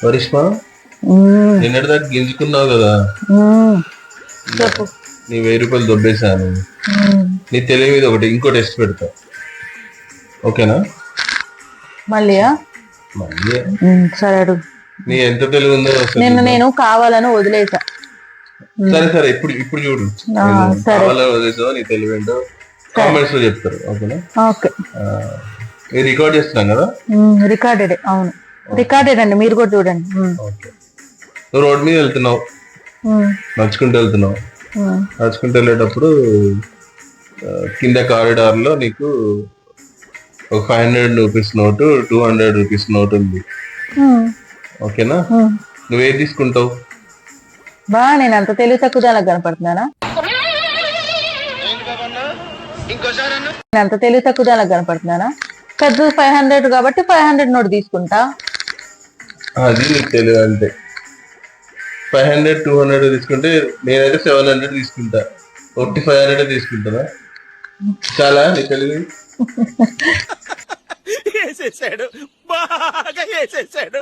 వరిష్మా, నిన్నటి దాకా గింజుకున్నావు కదా, చెప్పు. నీ 1000 రూపాయలు దొబ్బేశాను. నీ తెలివి మీద ఇంకో టెస్ట్ పెడతా, ఓకేనా? మళ్ళీ మళ్ళీ సరే అడుగు. నీ ఎంత తెలివి ఉందో నేను కావాలని వదిలేసా. సరే సరే, ఇప్పుడు చూడు, కావాలని వదిలేసావు, నీ తెలివి ఏంటో కామెంట్స్ లో చెప్తారు, ఓకేనా? ఓకే. మీరు రికార్డ్ చేస్తున్నాం కదా? రికార్డెడ్. అవును, రికార్డెడ్ అండి, మీరు కూడా చూడండి. నువ్వు రోడ్ మీద వెళ్తున్నావు, నడుచుకుంటూ వెళ్తున్నావు. నడుచుకుంటూ వెళ్ళేటప్పుడు కింద కారిడార్ లో నీకు ఒక 500 రూపీస్ నోటు, 200 రూపీస్ నోట్ ఉంది, ఓకేనా? నువ్వేం తీసుకుంటావు? నేను అంత తెలివి తక్కువ దానికి కనపడుతున్నానా? అంత తెలివి తక్కువ దానికి కనపడుతున్నానా? పెద్ద 500 కాబట్టి 500 నోట్ తీసుకుంటా. అది నీకు తెలియదు అంటే. 500, 200 తీసుకుంటే నేనైతే 700 తీసుకుంటా, 500 తీసుకుంటానా? చాలా నీ తెలివి. వేసేసాడు, బాగా వేసేసాడు.